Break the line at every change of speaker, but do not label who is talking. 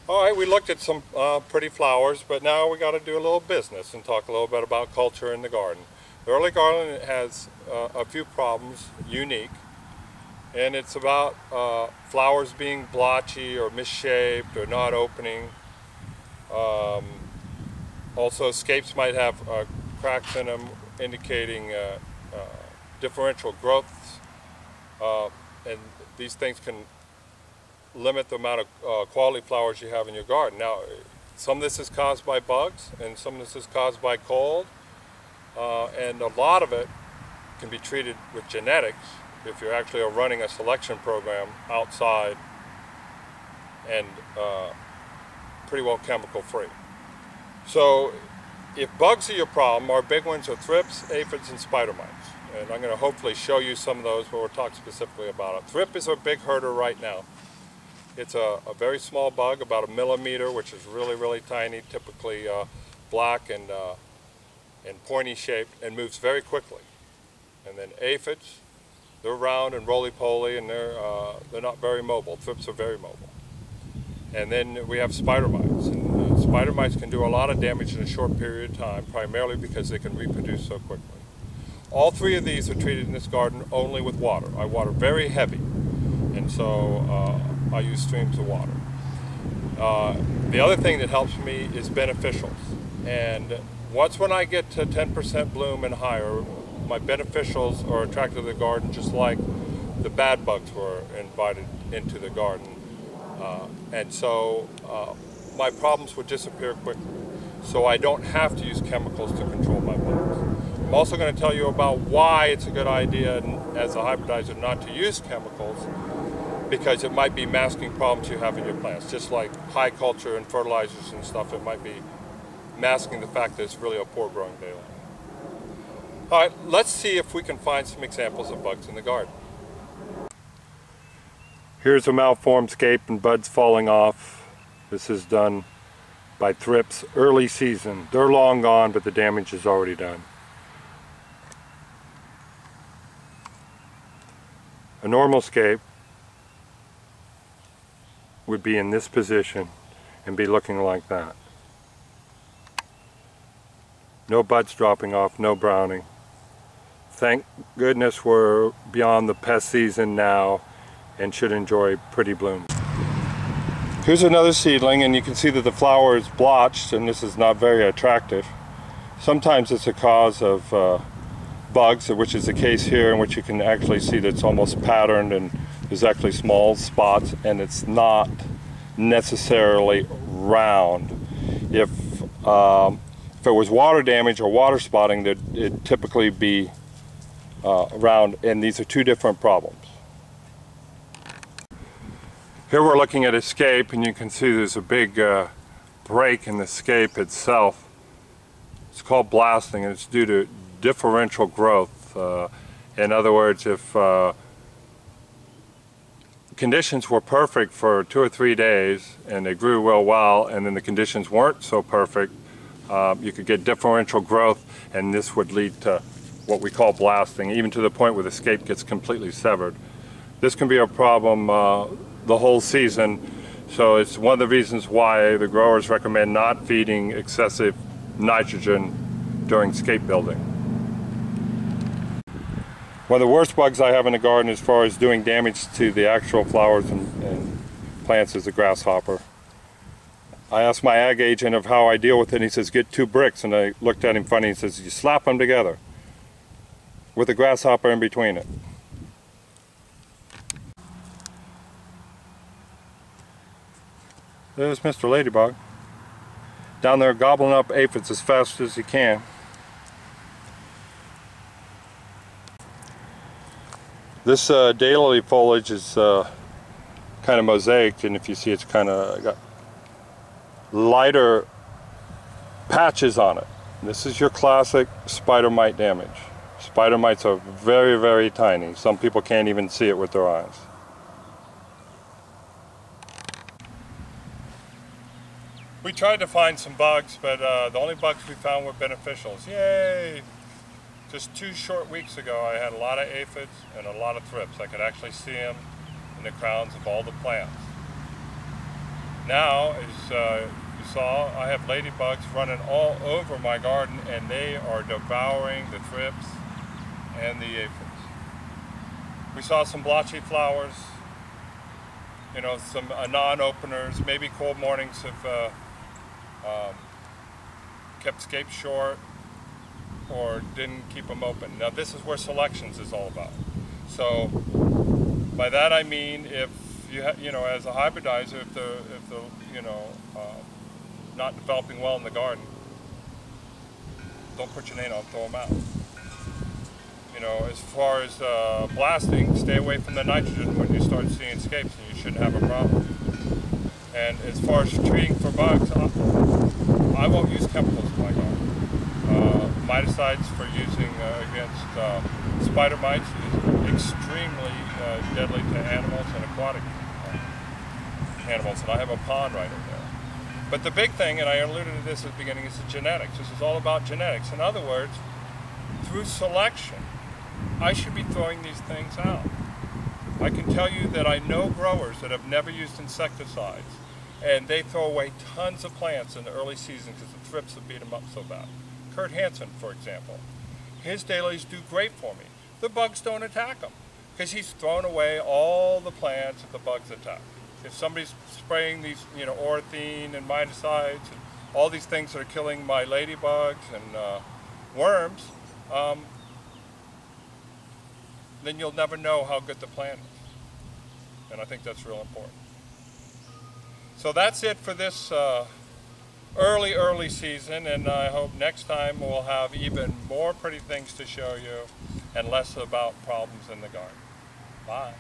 All right, we looked at some pretty flowers, but now we got to do a little business and talk a little bit about culture in the garden. The early garden has a few problems, unique, and it's about flowers being blotchy or misshaped or not opening. Also, scapes might have cracks in them indicating differential growths, and these things can limit the amount of quality flowers you have in your garden. Now, some of this is caused by bugs, and some of this is caused by cold, and a lot of it can be treated with genetics if you're actually running a selection program outside and pretty well chemical free. So if bugs are your problem, our big ones are thrips, aphids, and spider mites. And I'm going to hopefully show you some of those, but we'll talk specifically about it. Thrip is our big herder right now. It's a very small bug, about 1 millimeter, which is really, really tiny, typically black and pointy shaped, and moves very quickly. And then aphids, they're round and roly-poly, and they're not very mobile. Thrips are very mobile. And then we have spider mites. And spider mites can do a lot of damage in a short period of time, primarily because they can reproduce so quickly. All three of these are treated in this garden only with water. I water very heavy, and so I use streams of water. The other thing that helps me is beneficials. And once when I get to 10% bloom and higher, my beneficials are attracted to the garden just like the bad bugs were invited into the garden. And so my problems would disappear quickly. So I don't have to use chemicals to control my bugs. I'm also going to tell you about why it's a good idea as a hybridizer not to use chemicals, because it might be masking problems you have in your plants. Just like high culture and fertilizers and stuff, it might be masking the fact that it's really a poor growing daylily. All right, let's see if we can find some examples of bugs in the garden. Here's a malformed scape and buds falling off. This is done by thrips early season. They're long gone, but the damage is already done. A normal scape would be in this position and be looking like that. No buds dropping off, no browning. Thank goodness we're beyond the pest season now and should enjoy pretty blooms. Here's another seedling, and you can see that the flower is blotched, and this is not very attractive. Sometimes it's a cause of bugs, which is the case here, in which you can actually see that it's almost patterned and there's actually small spots, and it's not necessarily round. If it was water damage or water spotting, it'd typically be round, and these are two different problems. Here we're looking at a scape, and you can see there's a big break in the scape itself. It's called blasting, and it's due to differential growth. In other words, if conditions were perfect for 2 or 3 days and they grew real well, and then the conditions weren't so perfect, you could get differential growth, and this would lead to what we call blasting, even to the point where the scape gets completely severed. This can be a problem the whole season, so it's one of the reasons why the growers recommend not feeding excessive nitrogen during scape building. One of the worst bugs I have in the garden as far as doing damage to the actual flowers and plants is the grasshopper. I asked my ag agent of how I deal with it, and he says, get 2 bricks, and I looked at him funny and says, you slap them together with a grasshopper in between it. There's Mr. Ladybug, down there gobbling up aphids as fast as he can. This daylily foliage is kind of mosaicked, and if you see, it's kind of got lighter patches on it. This is your classic spider mite damage. Spider mites are very, very tiny. Some people can't even see it with their eyes. We tried to find some bugs, but the only bugs we found were beneficials. Yay! Just 2 short weeks ago, I had a lot of aphids and a lot of thrips. I could actually see them in the crowns of all the plants. 2 short weeks ago, I had a lot of aphids and a lot of thrips. I could actually see them in the crowns of all the plants. Now, as you saw, I have ladybugs running all over my garden, and they are devouring the thrips and the aphids. We saw some blotchy flowers, you know, some non-openers. Maybe cold mornings have kept scapes short or didn't keep them open. Now this is where selections is all about. So by that I mean, if you know, as a hybridizer, if the you know, not developing well in the garden, don't put your name on, throw them out. You know, as far as blasting, stay away from the nitrogen when you start seeing scapes, and you shouldn't have a problem. And as far as treating for bugs, I won't use chemicals in my garden. Miticides for using against spider mites is extremely deadly to animals and aquatic animals, and I have a pond right in there. But the big thing, and I alluded to this at the beginning, is the genetics. This is all about genetics. In other words, through selection, I should be throwing these things out. I can tell you that I know growers that have never used insecticides, and they throw away tons of plants in the early season because the thrips have beat them up so bad. Kurt Hansen, for example, his daylilies do great for me. The bugs don't attack them because he's thrown away all the plants that the bugs attack. If somebody's spraying these, you know, orthene and miticides and all these things that are killing my ladybugs and worms, then you'll never know how good the plant is. And I think that's real important. So that's it for this early season, and I hope next time we'll have even more pretty things to show you and less about problems in the garden. Bye.